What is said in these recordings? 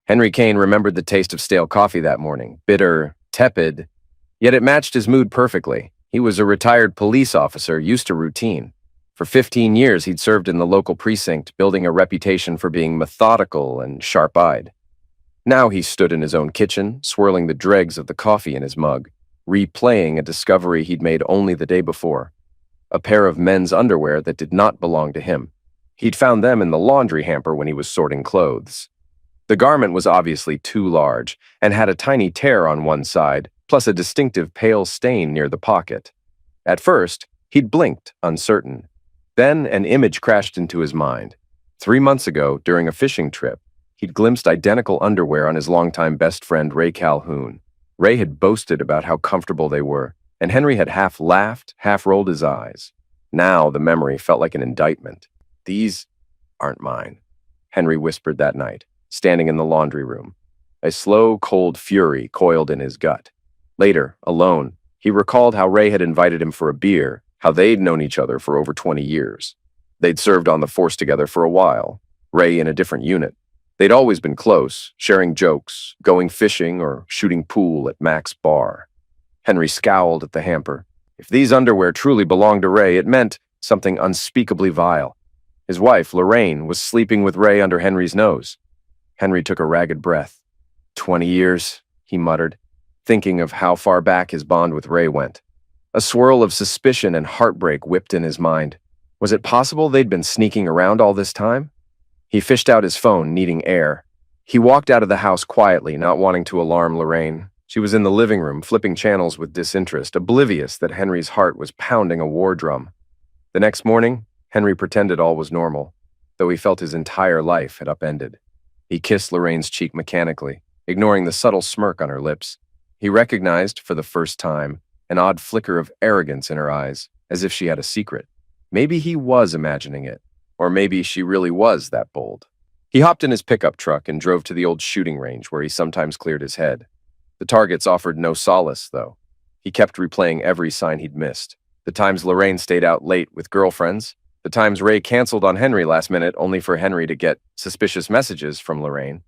Henry Kane remembered the taste of stale coffee that morning, bitter, tepid, yet it matched his mood perfectly. He was a retired police officer used to routine. For 15 years, he'd served in the local precinct, building a reputation for being methodical and sharp-eyed. Now he stood in his own kitchen, swirling the dregs of the coffee in his mug, replaying a discovery he'd made only the day before. A pair of men's underwear that did not belong to him. He'd found them in the laundry hamper when he was sorting clothes. The garment was obviously too large and had a tiny tear on one side, plus a distinctive pale stain near the pocket. At first, he'd blinked, uncertain. Then an image crashed into his mind. 3 months ago, during a fishing trip, he'd glimpsed identical underwear on his longtime best friend Ray Calhoun. Ray had boasted about how comfortable they were, and Henry had half laughed, half rolled his eyes. Now the memory felt like an indictment. "These aren't mine," Henry whispered that night, standing in the laundry room. A slow, cold fury coiled in his gut. Later, alone, he recalled how Ray had invited him for a beer, how they'd known each other for over 20 years. They'd served on the force together for a while, Ray in a different unit. They'd always been close, sharing jokes, going fishing, or shooting pool at Mac's bar. Henry scowled at the hamper. If these underwear truly belonged to Ray, it meant something unspeakably vile. His wife, Lorraine, was sleeping with Ray under Henry's nose. Henry took a ragged breath. 20 years, he muttered, thinking of how far back his bond with Ray went. A swirl of suspicion and heartbreak whipped in his mind. Was it possible they'd been sneaking around all this time? He fished out his phone, needing air. He walked out of the house quietly, not wanting to alarm Lorraine. She was in the living room, flipping channels with disinterest, oblivious that Henry's heart was pounding a war drum. The next morning, Henry pretended all was normal, though he felt his entire life had upended. He kissed Lorraine's cheek mechanically, ignoring the subtle smirk on her lips. He recognized, for the first time, an odd flicker of arrogance in her eyes, as if she had a secret. Maybe he was imagining it, or maybe she really was that bold. He hopped in his pickup truck and drove to the old shooting range where he sometimes cleared his head. The targets offered no solace, though. He kept replaying every sign he'd missed. The times Lorraine stayed out late with girlfriends, the times Ray canceled on Henry last minute only for Henry to get suspicious messages from Lorraine.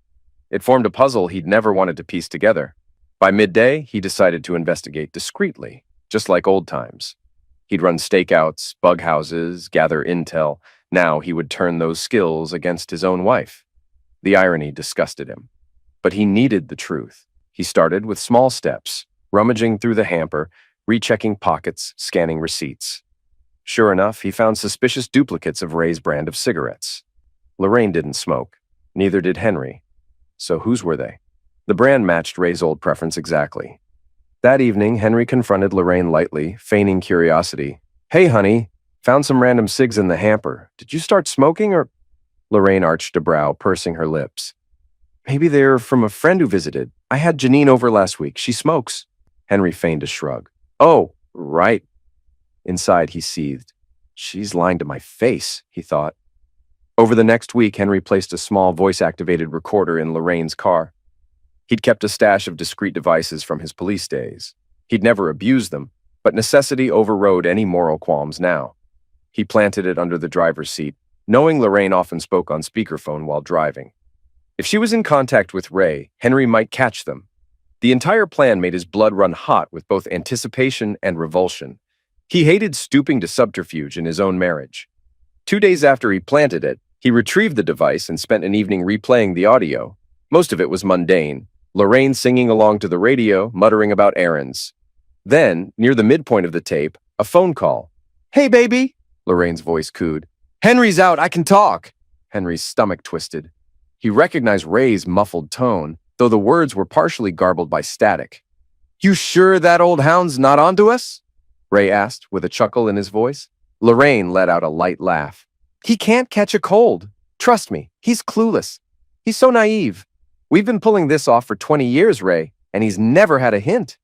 It formed a puzzle he'd never wanted to piece together. By midday, he decided to investigate discreetly, just like old times. He'd run stakeouts, bug houses, gather intel. Now he would turn those skills against his own wife. The irony disgusted him. But he needed the truth. He started with small steps, rummaging through the hamper, rechecking pockets, scanning receipts. Sure enough, he found suspicious duplicates of Ray's brand of cigarettes. Lorraine didn't smoke. Neither did Henry. So whose were they? The brand matched Ray's old preference exactly. That evening, Henry confronted Lorraine lightly, feigning curiosity. "Hey, honey, found some random cigs in the hamper. Did you start smoking or—" Lorraine arched a brow, pursing her lips. "Maybe they're from a friend who visited. I had Janine over last week. She smokes." Henry feigned a shrug. "Oh, right." Inside, he seethed. "She's lying to my face," he thought. Over the next week, Henry placed a small voice-activated recorder in Lorraine's car. He'd kept a stash of discreet devices from his police days. He'd never abused them, but necessity overrode any moral qualms now. He planted it under the driver's seat, knowing Lorraine often spoke on speakerphone while driving. If she was in contact with Ray, Henry might catch them. The entire plan made his blood run hot with both anticipation and revulsion. He hated stooping to subterfuge in his own marriage. 2 days after he planted it, he retrieved the device and spent an evening replaying the audio. Most of it was mundane. Lorraine singing along to the radio, muttering about errands. Then, near the midpoint of the tape, a phone call. "Hey, baby," Lorraine's voice cooed. "Henry's out, I can talk." Henry's stomach twisted. He recognized Ray's muffled tone, though the words were partially garbled by static. "You sure that old hound's not onto us?" Ray asked, with a chuckle in his voice. Lorraine let out a light laugh. "He can't catch a cold. Trust me, he's clueless. He's so naive. We've been pulling this off for 20 years, Ray, and he's never had a hint."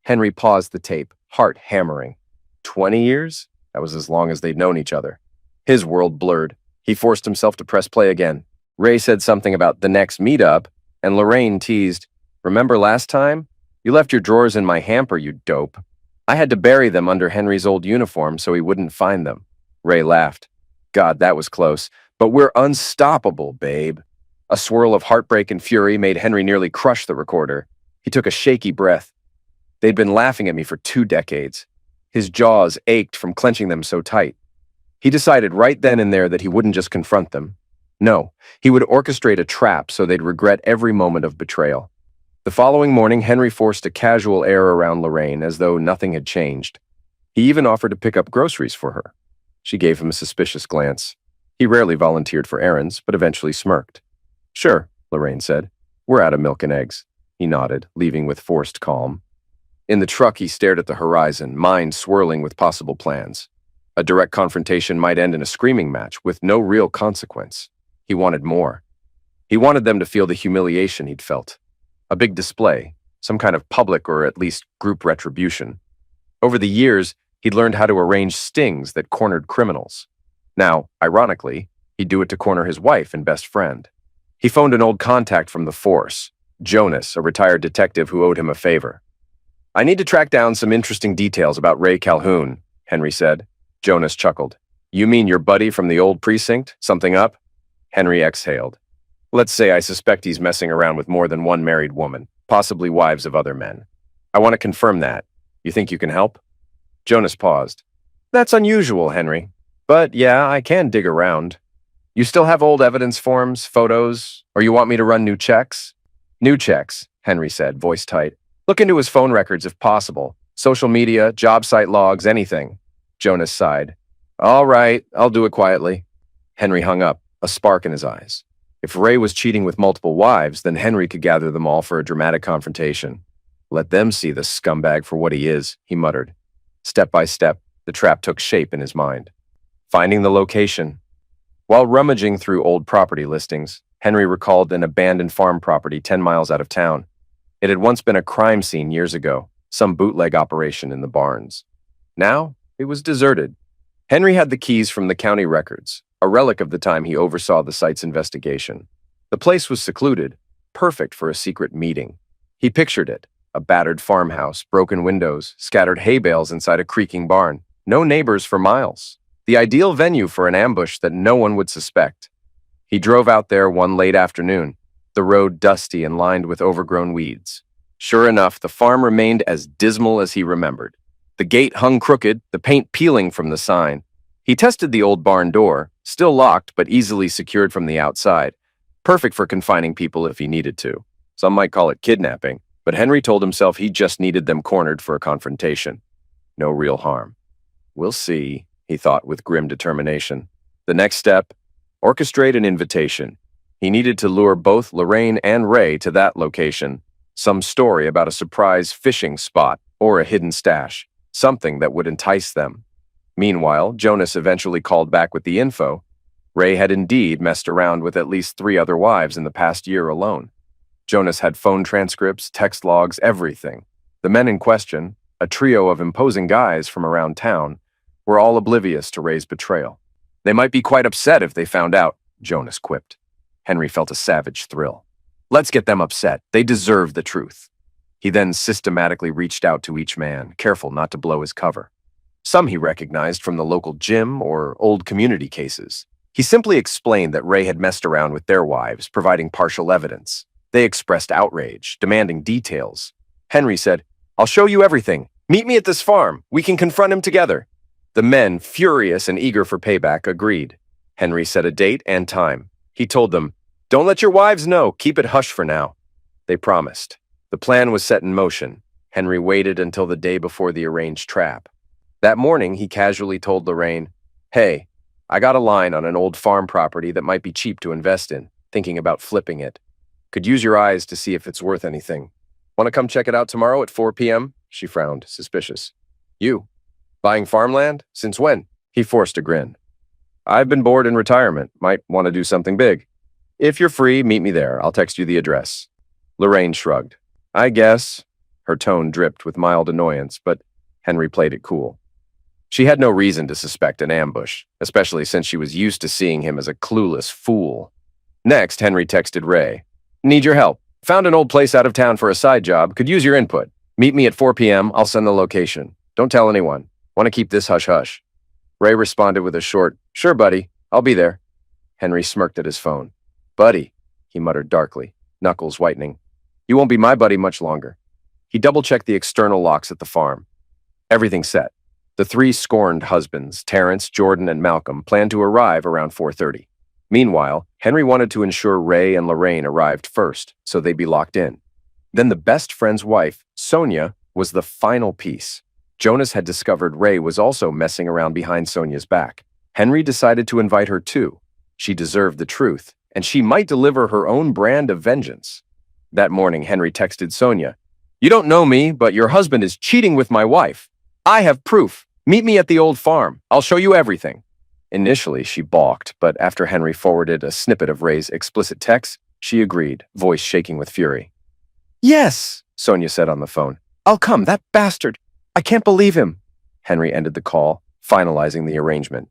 Henry paused the tape, heart hammering. 20 years? That was as long as they'd known each other. His world blurred. He forced himself to press play again. Ray said something about the next meetup, and Lorraine teased, "Remember last time? You left your drawers in my hamper, you dope." I had to bury them under Henry's old uniform so he wouldn't find them. Ray laughed. "God, that was close. But we're unstoppable, babe." A swirl of heartbreak and fury made Henry nearly crush the recorder. He took a shaky breath. They'd been laughing at me for 2 decades. His jaws ached from clenching them so tight. He decided right then and there that he wouldn't just confront them. No, he would orchestrate a trap so they'd regret every moment of betrayal. The following morning, Henry forced a casual air around Lorraine as though nothing had changed. He even offered to pick up groceries for her. She gave him a suspicious glance. He rarely volunteered for errands, but eventually smirked. "Sure," Lorraine said. "We're out of milk and eggs." He nodded, leaving with forced calm. In the truck, he stared at the horizon, mind swirling with possible plans. A direct confrontation might end in a screaming match with no real consequence. He wanted more. He wanted them to feel the humiliation he'd felt. A big display, some kind of public or at least group retribution. Over the years, he'd learned how to arrange stings that cornered criminals. Now, ironically, he'd do it to corner his wife and best friend. He phoned an old contact from the force, Jonas, a retired detective who owed him a favor. "I need to track down some interesting details about Ray Calhoun," Henry said. Jonas chuckled. "You mean your buddy from the old precinct? Something up?" Henry exhaled. "Let's say I suspect he's messing around with more than one married woman, possibly wives of other men. I want to confirm that. You think you can help?" Jonas paused. "That's unusual, Henry. But yeah, I can dig around. You still have old evidence forms, photos, or you want me to run new checks?" "New checks," Henry said, voice tight. "Look into his phone records if possible. Social media, job site logs, anything." Jonas sighed. "All right, I'll do it quietly." Henry hung up, a spark in his eyes. If Ray was cheating with multiple wives, then Henry could gather them all for a dramatic confrontation. "Let them see the scumbag for what he is," he muttered. Step by step, the trap took shape in his mind. Finding the location. While rummaging through old property listings, Henry recalled an abandoned farm property 10 miles out of town. It had once been a crime scene years ago, some bootleg operation in the barns. Now, it was deserted. Henry had the keys from the county records, a relic of the time he oversaw the site's investigation. The place was secluded, perfect for a secret meeting. He pictured it, a battered farmhouse, broken windows, scattered hay bales inside a creaking barn. No neighbors for miles. The ideal venue for an ambush that no one would suspect. He drove out there one late afternoon, the road dusty and lined with overgrown weeds. Sure enough, the farm remained as dismal as he remembered. The gate hung crooked, the paint peeling from the sign. He tested the old barn door, still locked but easily secured from the outside, perfect for confining people if he needed to. Some might call it kidnapping, but Henry told himself he just needed them cornered for a confrontation. No real harm. "We'll see," he thought with grim determination. The next step, orchestrate an invitation. He needed to lure both Lorraine and Ray to that location. Some story about a surprise fishing spot or a hidden stash. Something that would entice them. Meanwhile, Jonas eventually called back with the info. Ray had indeed messed around with at least 3 other wives in the past year alone. Jonas had phone transcripts, text logs, everything. The men in question, a trio of imposing guys from around town, were all oblivious to Ray's betrayal. "They might be quite upset if they found out," Jonas quipped. Henry felt a savage thrill. "Let's get them upset. They deserve the truth." He then systematically reached out to each man, careful not to blow his cover. Some he recognized from the local gym or old community cases. He simply explained that Ray had messed around with their wives, providing partial evidence. They expressed outrage, demanding details. Henry said, "I'll show you everything. Meet me at this farm. We can confront him together." The men, furious and eager for payback, agreed. Henry set a date and time. He told them, "Don't let your wives know. Keep it hush for now." They promised. The plan was set in motion. Henry waited until the day before the arranged trap. That morning, he casually told Lorraine, "Hey, I got a line on an old farm property that might be cheap to invest in, thinking about flipping it. Could use your eyes to see if it's worth anything. Want to come check it out tomorrow at 4 p.m.? She frowned, suspicious. "You? Buying farmland? Since when?" He forced a grin. "I've been bored in retirement. Might want to do something big. If you're free, meet me there. I'll text you the address." Lorraine shrugged. "I guess." Her tone dripped with mild annoyance, but Henry played it cool. She had no reason to suspect an ambush, especially since she was used to seeing him as a clueless fool. Next, Henry texted Ray. "Need your help. Found an old place out of town for a side job. Could use your input. Meet me at 4 p.m. I'll send the location. Don't tell anyone. Want to keep this hush-hush." Ray responded with a short, "Sure, buddy. I'll be there." Henry smirked at his phone. "Buddy. he muttered darkly, knuckles whitening. You won't be my buddy much longer. He double-checked the external locks at the farm. Everything set. The three scorned husbands, Terrence, Jordan, and Malcolm, planned to arrive around 4:30. Meanwhile, Henry wanted to ensure Ray and Lorraine arrived first, so they'd be locked in. Then the best friend's wife, Sonia, was the final piece. Jonas had discovered Ray was also messing around behind Sonia's back. Henry decided to invite her too. She deserved the truth, and she might deliver her own brand of vengeance. That morning, Henry texted Sonia, "You don't know me, but your husband is cheating with my wife. I have proof. Meet me at the old farm. I'll show you everything." Initially, she balked, but after Henry forwarded a snippet of Ray's explicit text, she agreed, voice shaking with fury. "Yes," Sonia said on the phone. "I'll come, that bastard. I can't believe him." Henry ended the call, finalizing the arrangement.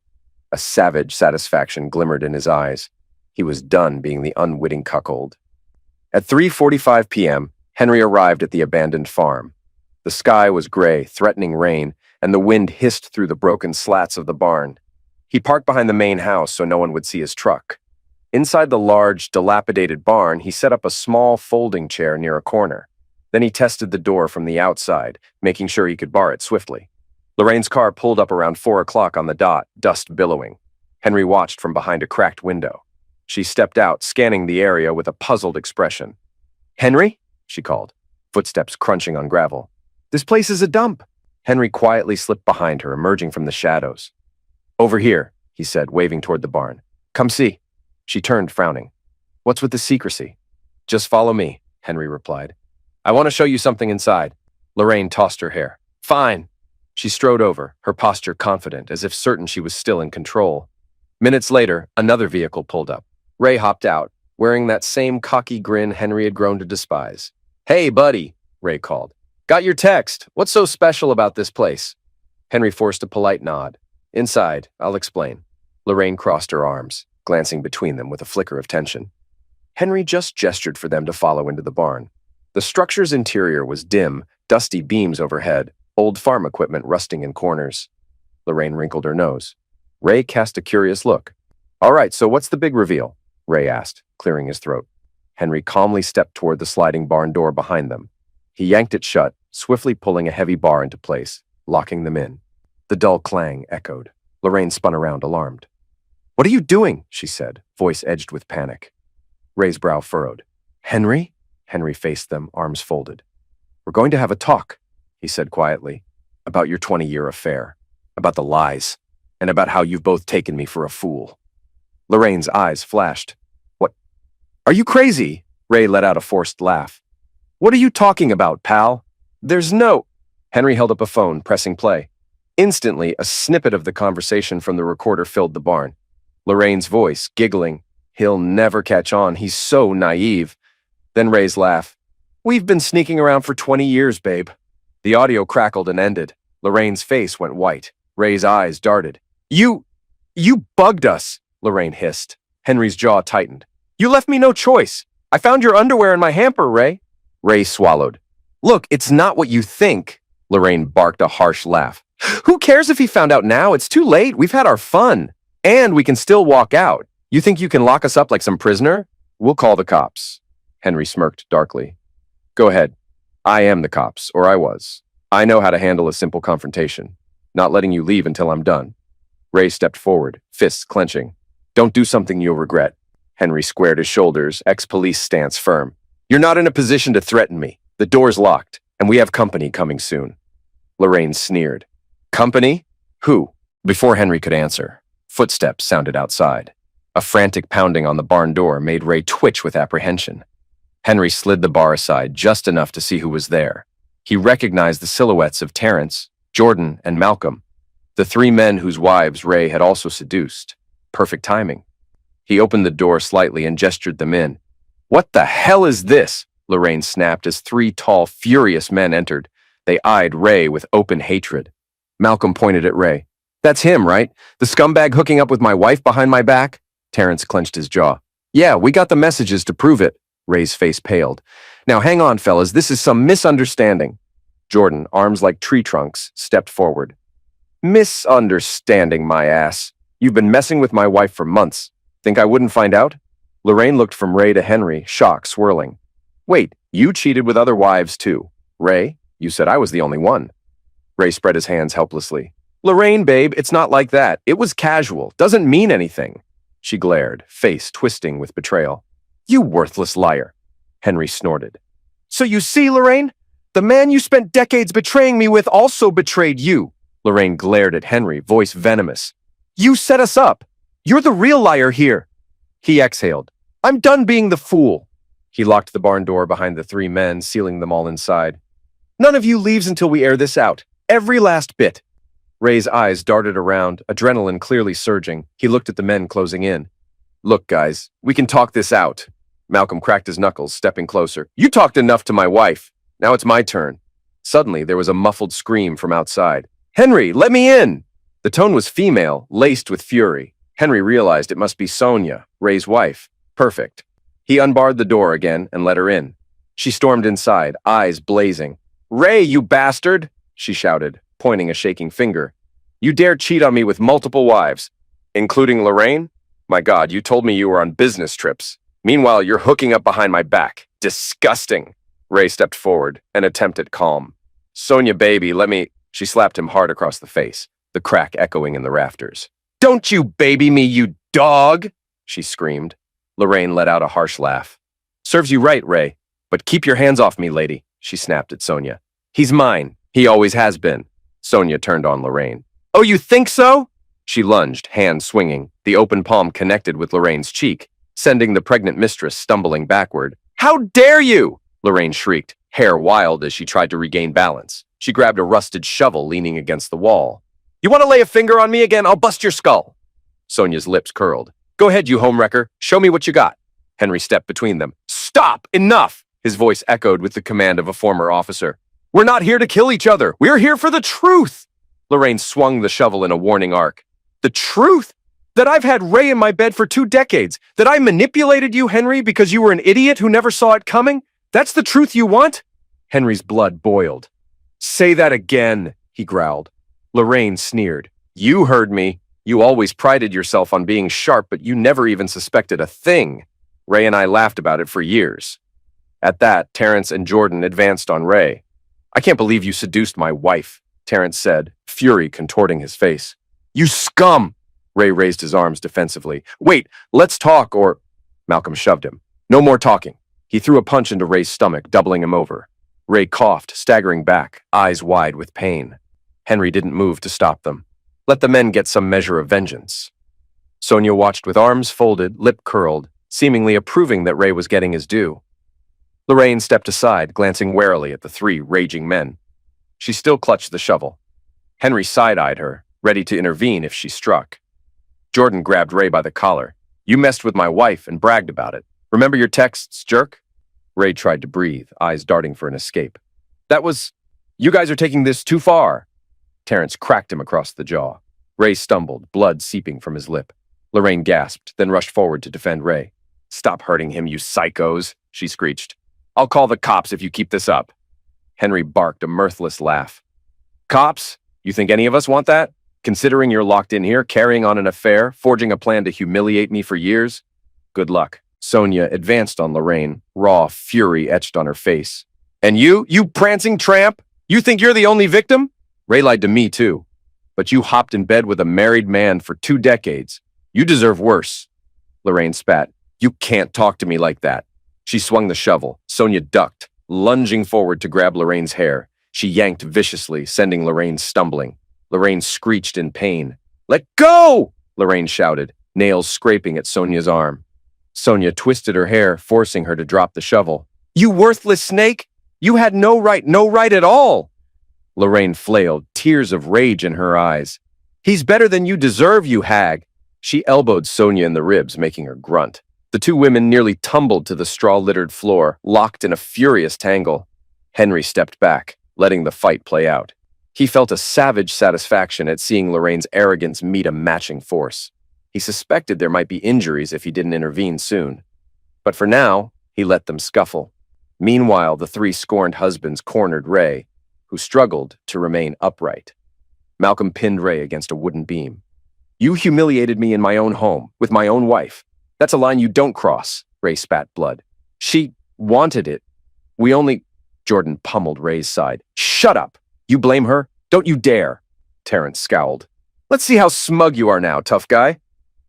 A savage satisfaction glimmered in his eyes. He was done being the unwitting cuckold. At 3:45 p.m., Henry arrived at the abandoned farm. The sky was gray, threatening rain, and the wind hissed through the broken slats of the barn. He parked behind the main house so no one would see his truck. Inside the large, dilapidated barn, he set up a small folding chair near a corner. Then he tested the door from the outside, making sure he could bar it swiftly. Lorraine's car pulled up around 4 o'clock on the dot, dust billowing. Henry watched from behind a cracked window. She stepped out, scanning the area with a puzzled expression. "Henry?" she called, footsteps crunching on gravel. "This place is a dump." Henry quietly slipped behind her, emerging from the shadows. "Over here," he said, waving toward the barn. "Come see." She turned, frowning. "What's with the secrecy?" "Just follow me," Henry replied. "I want to show you something inside." Lorraine tossed her hair. "Fine." She strode over, her posture confident, as if certain she was still in control. Minutes later, another vehicle pulled up. Ray hopped out, wearing that same cocky grin Henry had grown to despise. "Hey, buddy," Ray called. "Got your text. What's so special about this place?" Henry forced a polite nod. "Inside, I'll explain." Lorraine crossed her arms, glancing between them with a flicker of tension. Henry just gestured for them to follow into the barn. The structure's interior was dim, dusty beams overhead, old farm equipment rusting in corners. Lorraine wrinkled her nose. Ray cast a curious look. "All right, so what's the big reveal?" Ray asked, clearing his throat. Henry calmly stepped toward the sliding barn door behind them. He yanked it shut, swiftly pulling a heavy bar into place, locking them in. The dull clang echoed. Lorraine spun around, alarmed. "What are you doing?" she said, voice edged with panic. Ray's brow furrowed. "Henry?" Henry faced them, arms folded. "We're going to have a talk," he said quietly, "about your 20-year affair, about the lies, and about how you've both taken me for a fool." Lorraine's eyes flashed. "What? Are you crazy?" Ray let out a forced laugh. "What are you talking about, pal? There's no—" Henry held up a phone, pressing play. Instantly, a snippet of the conversation from the recorder filled the barn. Lorraine's voice, giggling. "He'll never catch on. He's so naive." Then Ray's laugh. "We've been sneaking around for 20 years, babe." The audio crackled and ended. Lorraine's face went white. Ray's eyes darted. You bugged us," Lorraine hissed. Henry's jaw tightened. "You left me no choice. I found your underwear in my hamper, Ray." Ray swallowed. "Look, it's not what you think." Lorraine barked a harsh laugh. "Who cares if he found out now? It's too late. We've had our fun. And we can still walk out. You think you can lock us up like some prisoner? We'll call the cops." Henry smirked darkly. "Go ahead. I am the cops, or I was. I know how to handle a simple confrontation. Not letting you leave until I'm done." Ray stepped forward, fists clenching. "Don't do something you'll regret." Henry squared his shoulders, ex-police stance firm. "You're not in a position to threaten me. The door's locked, and we have company coming soon." Lorraine sneered. "Company? Who?" Before Henry could answer, footsteps sounded outside. A frantic pounding on the barn door made Ray twitch with apprehension. Henry slid the bar aside just enough to see who was there. He recognized the silhouettes of Terrence, Jordan, and Malcolm, the three men whose wives Ray had also seduced. Perfect timing. He opened the door slightly and gestured them in. "What the hell is this?" Lorraine snapped as three tall, furious men entered. They eyed Ray with open hatred. Malcolm pointed at Ray. "That's him, right? The scumbag hooking up with my wife behind my back?" Terrence clenched his jaw. "Yeah, we got the messages to prove it." Ray's face paled. "Now hang on, fellas, this is some misunderstanding." Jordan, arms like tree trunks, stepped forward. "Misunderstanding, my ass. You've been messing with my wife for months. Think I wouldn't find out?" Lorraine looked from Ray to Henry, shock swirling. Wait, you cheated with other wives too. Ray, you said I was the only one. Ray spread his hands helplessly. Lorraine, babe, it's not like that. It was casual. Doesn't mean anything. She glared, face twisting with betrayal. You worthless liar. Henry snorted. So you see, Lorraine? The man you spent decades betraying me with also betrayed you. Lorraine glared at Henry, voice venomous. You set us up. You're the real liar here. He exhaled. I'm done being the fool. He locked the barn door behind the three men, sealing them all inside. None of you leaves until we air this out. Every last bit. Ray's eyes darted around, adrenaline clearly surging. He looked at the men closing in. Look, guys, we can talk this out. Malcolm cracked his knuckles, stepping closer. You talked enough to my wife. Now it's my turn. Suddenly, there was a muffled scream from outside. Henry, let me in! The tone was female, laced with fury. Henry realized it must be Sonia, Ray's wife. Perfect. He unbarred the door again and let her in. She stormed inside, eyes blazing. Ray, you bastard! She shouted, pointing a shaking finger. You dare cheat on me with multiple wives, including Lorraine? My God, you told me you were on business trips. Meanwhile, you're hooking up behind my back. Disgusting. Ray stepped forward, an attempt at calm. Sonia, baby, let me... She slapped him hard across the face, the crack echoing in the rafters. Don't you baby me, you dog! She screamed. Lorraine let out a harsh laugh. Serves you right, Ray. But keep your hands off me, lady, she snapped at Sonia. He's mine. He always has been. Sonia turned on Lorraine. Oh, you think so? She lunged, hand swinging, the open palm connected with Lorraine's cheek, sending the pregnant mistress stumbling backward. How dare you! Lorraine shrieked, hair wild as she tried to regain balance. She grabbed a rusted shovel leaning against the wall. You want to lay a finger on me again? I'll bust your skull. Sonia's lips curled. Go ahead, you homewrecker. Show me what you got. Henry stepped between them. Stop! Enough! His voice echoed with the command of a former officer. We're not here to kill each other. We're here for the truth. Lorraine swung the shovel in a warning arc. The truth? That I've had Ray in my bed for 2 decades. That I manipulated you, Henry, because you were an idiot who never saw it coming? That's the truth you want? Henry's blood boiled. Say that again, he growled. Lorraine sneered. You heard me. You always prided yourself on being sharp, but you never even suspected a thing. Ray and I laughed about it for years. At that, Terrence and Jordan advanced on Ray. I can't believe you seduced my wife, Terrence said, fury contorting his face. You scum! Ray raised his arms defensively. Wait, let's talk or... Malcolm shoved him. No more talking. He threw a punch into Ray's stomach, doubling him over. Ray coughed, staggering back, eyes wide with pain. Henry didn't move to stop them. Let the men get some measure of vengeance. Sonia watched with arms folded, lip curled, seemingly approving that Ray was getting his due. Lorraine stepped aside, glancing warily at the 3 raging men. She still clutched the shovel. Henry side-eyed her, ready to intervene if she struck. Jordan grabbed Ray by the collar. You messed with my wife and bragged about it. Remember your texts, jerk? Ray tried to breathe, eyes darting for an escape. That was... You guys are taking this too far. Terrence cracked him across the jaw. Ray stumbled, blood seeping from his lip. Lorraine gasped, then rushed forward to defend Ray. Stop hurting him, you psychos, she screeched. I'll call the cops if you keep this up. Henry barked a mirthless laugh. Cops? You think any of us want that? Considering you're locked in here, carrying on an affair, forging a plan to humiliate me for years? Good luck. Sonia advanced on Lorraine, raw fury etched on her face. And you prancing tramp? You think you're the only victim? Ray lied to me too. But you hopped in bed with a married man for 2 decades. You deserve worse. Lorraine spat. You can't talk to me like that. She swung the shovel. Sonia ducked, lunging forward to grab Lorraine's hair. She yanked viciously, sending Lorraine stumbling. Lorraine screeched in pain. Let go! Lorraine shouted, nails scraping at Sonia's arm. Sonia twisted her hair, forcing her to drop the shovel. You worthless snake! You had no right at all! Lorraine flailed, tears of rage in her eyes. He's better than you deserve, you hag! She elbowed Sonia in the ribs, making her grunt. The 2 women nearly tumbled to the straw-littered floor, locked in a furious tangle. Henry stepped back, letting the fight play out. He felt a savage satisfaction at seeing Lorraine's arrogance meet a matching force. He suspected there might be injuries if he didn't intervene soon. But for now, he let them scuffle. Meanwhile, the 3 scorned husbands cornered Ray, who struggled to remain upright. Malcolm pinned Ray against a wooden beam. You humiliated me in my own home, with my own wife. That's a line you don't cross, Ray spat blood. She wanted it. We only... Jordan pummeled Ray's side. Shut up! You blame her? Don't you dare! Terrence scowled. Let's see how smug you are now, tough guy.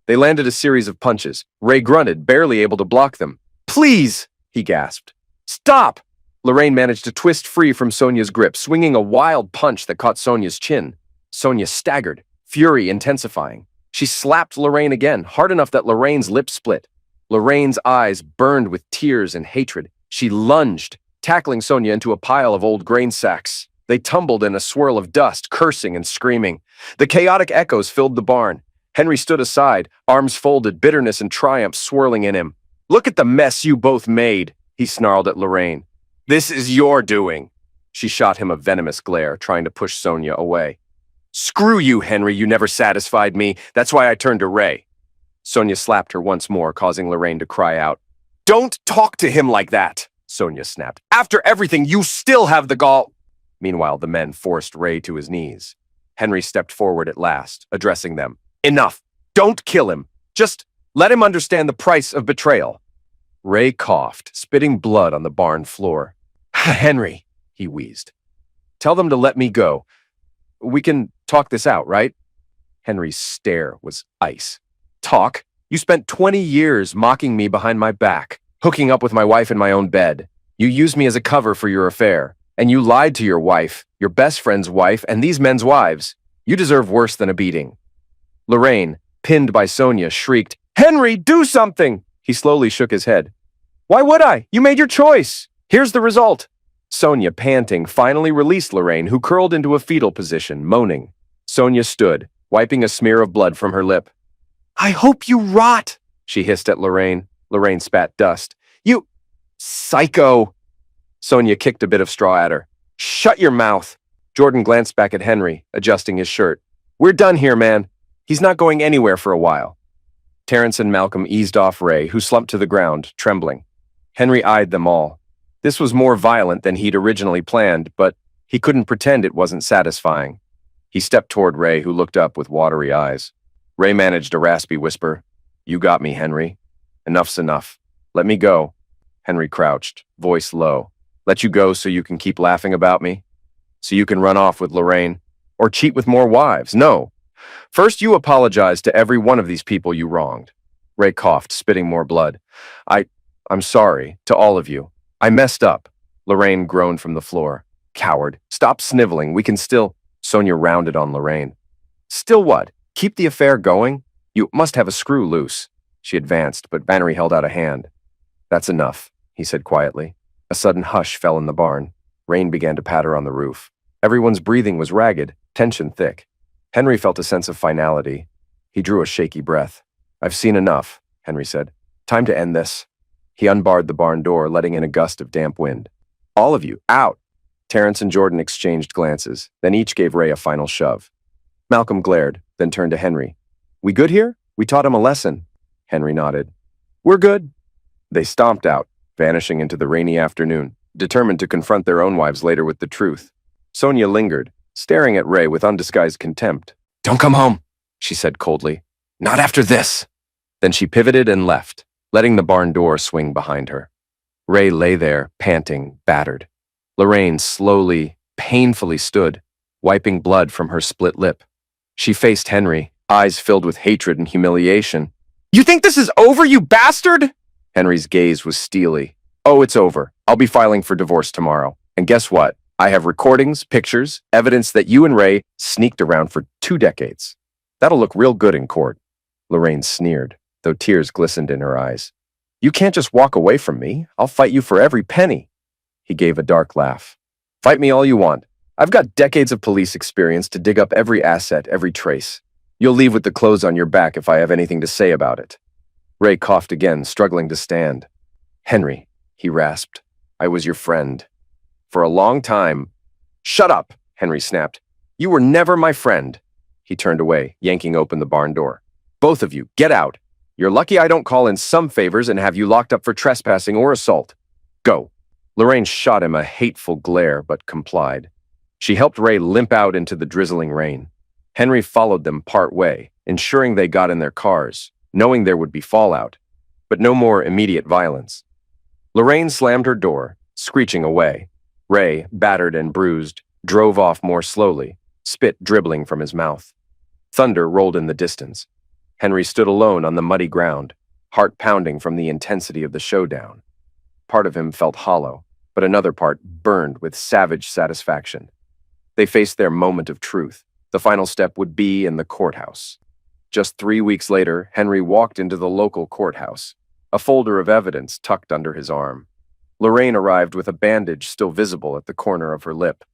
They landed a series of punches. Ray grunted, barely able to block them. Please! He gasped. Stop! Lorraine managed to twist free from Sonia's grip, swinging a wild punch that caught Sonia's chin. Sonia staggered, fury intensifying. She slapped Lorraine again, hard enough that Lorraine's lips split. Lorraine's eyes burned with tears and hatred. She lunged, tackling Sonia into a pile of old grain sacks. They tumbled in a swirl of dust, cursing and screaming. The chaotic echoes filled the barn. Henry stood aside, arms folded, bitterness and triumph swirling in him. Look at the mess you both made, he snarled at Lorraine. This is your doing. She shot him a venomous glare, trying to push Sonia away. Screw you, Henry, you never satisfied me. That's why I turned to Ray. Sonia slapped her once more, causing Lorraine to cry out. Don't talk to him like that, Sonia snapped. After everything, you still have the gall. Meanwhile, the men forced Ray to his knees. Henry stepped forward at last, addressing them. Enough. Don't kill him. Just let him understand the price of betrayal. Ray coughed, spitting blood on the barn floor. Henry, he wheezed. Tell them to let me go. We can talk this out, right? Henry's stare was ice. Talk? You spent 20 years mocking me behind my back, hooking up with my wife in my own bed. You used me as a cover for your affair, and you lied to your wife, your best friend's wife, and these men's wives. You deserve worse than a beating. Lorraine, pinned by Sonia, shrieked, Henry, do something! He slowly shook his head. Why would I? You made your choice. Here's the result. Sonia, panting, finally released Lorraine, who curled into a fetal position, moaning. Sonia stood, wiping a smear of blood from her lip. I hope you rot, she hissed at Lorraine. Lorraine spat dust. You psycho! Sonia kicked a bit of straw at her. Shut your mouth! Jordan glanced back at Henry, adjusting his shirt. We're done here, man. He's not going anywhere for a while. Terrence and Malcolm eased off Ray, who slumped to the ground, trembling. Henry eyed them all. This was more violent than he'd originally planned, but he couldn't pretend it wasn't satisfying. He stepped toward Ray, who looked up with watery eyes. Ray managed a raspy whisper. You got me, Henry. Enough's enough. Let me go. Henry crouched, voice low. Let you go so you can keep laughing about me? So you can run off with Lorraine? Or cheat with more wives? No. First, you apologize to every one of these people you wronged. Ray coughed, spitting more blood. I'm sorry, to all of you. I messed up. Lorraine groaned from the floor. Coward. Stop sniveling. We can still... Sonia rounded on Lorraine. Still what? Keep the affair going? You must have a screw loose. She advanced, but Vannery held out a hand. That's enough, he said quietly. A sudden hush fell in the barn. Rain began to patter on the roof. Everyone's breathing was ragged, tension thick. Henry felt a sense of finality. He drew a shaky breath. I've seen enough, Henry said. Time to end this. He unbarred the barn door, letting in a gust of damp wind. All of you, out! Terrence and Jordan exchanged glances, then each gave Ray a final shove. Malcolm glared, then turned to Henry. We good here? We taught him a lesson. Henry nodded. We're good. They stomped out, vanishing into the rainy afternoon, determined to confront their own wives later with the truth. Sonia lingered, staring at Ray with undisguised contempt. Don't come home, she said coldly. Not after this. Then she pivoted and left, letting the barn door swing behind her. Ray lay there, panting, battered. Lorraine slowly, painfully stood, wiping blood from her split lip. She faced Henry, eyes filled with hatred and humiliation. You think this is over, you bastard? Henry's gaze was steely. Oh, it's over. I'll be filing for divorce tomorrow. And guess what? I have recordings, pictures, evidence that you and Ray sneaked around for 2 decades. That'll look real good in court. Lorraine sneered, though tears glistened in her eyes. You can't just walk away from me. I'll fight you for every penny. He gave a dark laugh. Fight me all you want. I've got decades of police experience to dig up every asset, every trace. You'll leave with the clothes on your back if I have anything to say about it. Ray coughed again, struggling to stand. Henry, he rasped, I was your friend. For a long time. Shut up, Henry snapped. You were never my friend. He turned away, yanking open the barn door. Both of you, get out. You're lucky I don't call in some favors and have you locked up for trespassing or assault. Go. Lorraine shot him a hateful glare, but complied. She helped Ray limp out into the drizzling rain. Henry followed them part way, ensuring they got in their cars, knowing there would be fallout. but no more immediate violence. Lorraine slammed her door, screeching away. Ray, battered and bruised, drove off more slowly, spit dribbling from his mouth. Thunder rolled in the distance. Henry stood alone on the muddy ground, heart pounding from the intensity of the showdown. Part of him felt hollow, but another part burned with savage satisfaction. They faced their moment of truth. The final step would be in the courthouse. Just 3 weeks later, Henry walked into the local courthouse, a folder of evidence tucked under his arm. Lorraine arrived with a bandage still visible at the corner of her lip,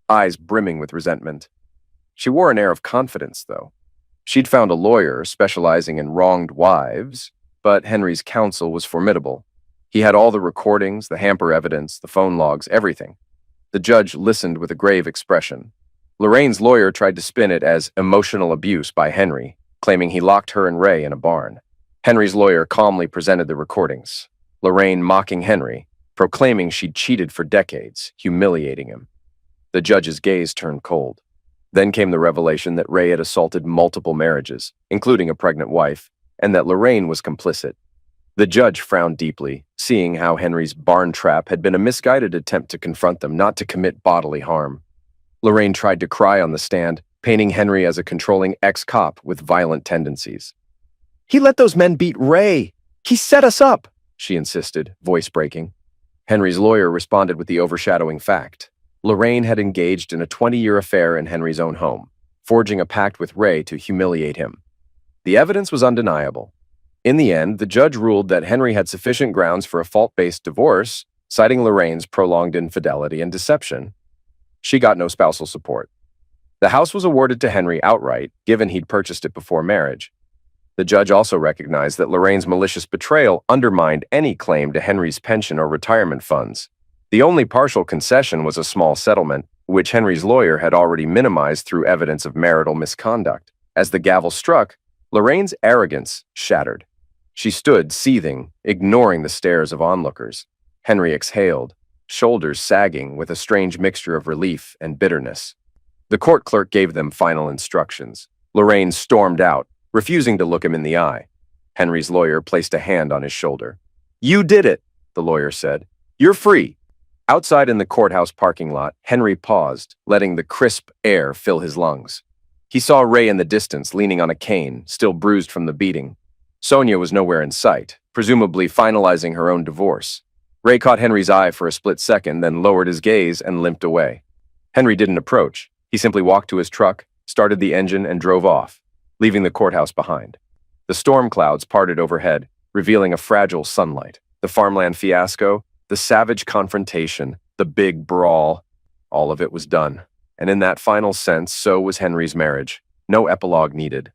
eyes brimming with resentment. She wore an air of confidence, though. She'd found a lawyer specializing in wronged wives, but Henry's counsel was formidable. He had all the recordings, the hamper evidence, the phone logs, everything. The judge listened with a grave expression. Lorraine's lawyer tried to spin it as emotional abuse by Henry, claiming he locked her and Ray in a barn. Henry's lawyer calmly presented the recordings, Lorraine mocking Henry, proclaiming she'd cheated for decades, humiliating him. The judge's gaze turned cold. Then came the revelation that Ray had assaulted multiple marriages, including a pregnant wife, and that Lorraine was complicit. The judge frowned deeply, seeing how Henry's barn trap had been a misguided attempt to confront them, not to commit bodily harm. Lorraine tried to cry on the stand, painting Henry as a controlling ex-cop with violent tendencies. "He let those men beat Ray! He set us up!" she insisted, voice breaking. Henry's lawyer responded with the overshadowing fact. Lorraine had engaged in a 20-year affair in Henry's own home, forging a pact with Ray to humiliate him. The evidence was undeniable. In the end, the judge ruled that Henry had sufficient grounds for a fault-based divorce, citing Lorraine's prolonged infidelity and deception. She got no spousal support. The house was awarded to Henry outright, given he'd purchased it before marriage. The judge also recognized that Lorraine's malicious betrayal undermined any claim to Henry's pension or retirement funds. The only partial concession was a small settlement, which Henry's lawyer had already minimized through evidence of marital misconduct. As the gavel struck, Lorraine's arrogance shattered. She stood, seething, ignoring the stares of onlookers. Henry exhaled, shoulders sagging with a strange mixture of relief and bitterness. The court clerk gave them final instructions. Lorraine stormed out, refusing to look him in the eye. Henry's lawyer placed a hand on his shoulder. "You did it," the lawyer said. "You're free." Outside in the courthouse parking lot, Henry paused, letting the crisp air fill his lungs. He saw Ray in the distance, leaning on a cane, still bruised from the beating. Sonia was nowhere in sight, presumably finalizing her own divorce. Ray caught Henry's eye for a split second, then lowered his gaze and limped away. Henry didn't approach. He simply walked to his truck, started the engine, and drove off, leaving the courthouse behind. The storm clouds parted overhead, revealing a fragile sunlight. The farmland fiasco, the savage confrontation, the big brawl, all of it was done. And in that final sense, so was Henry's marriage. No epilogue needed.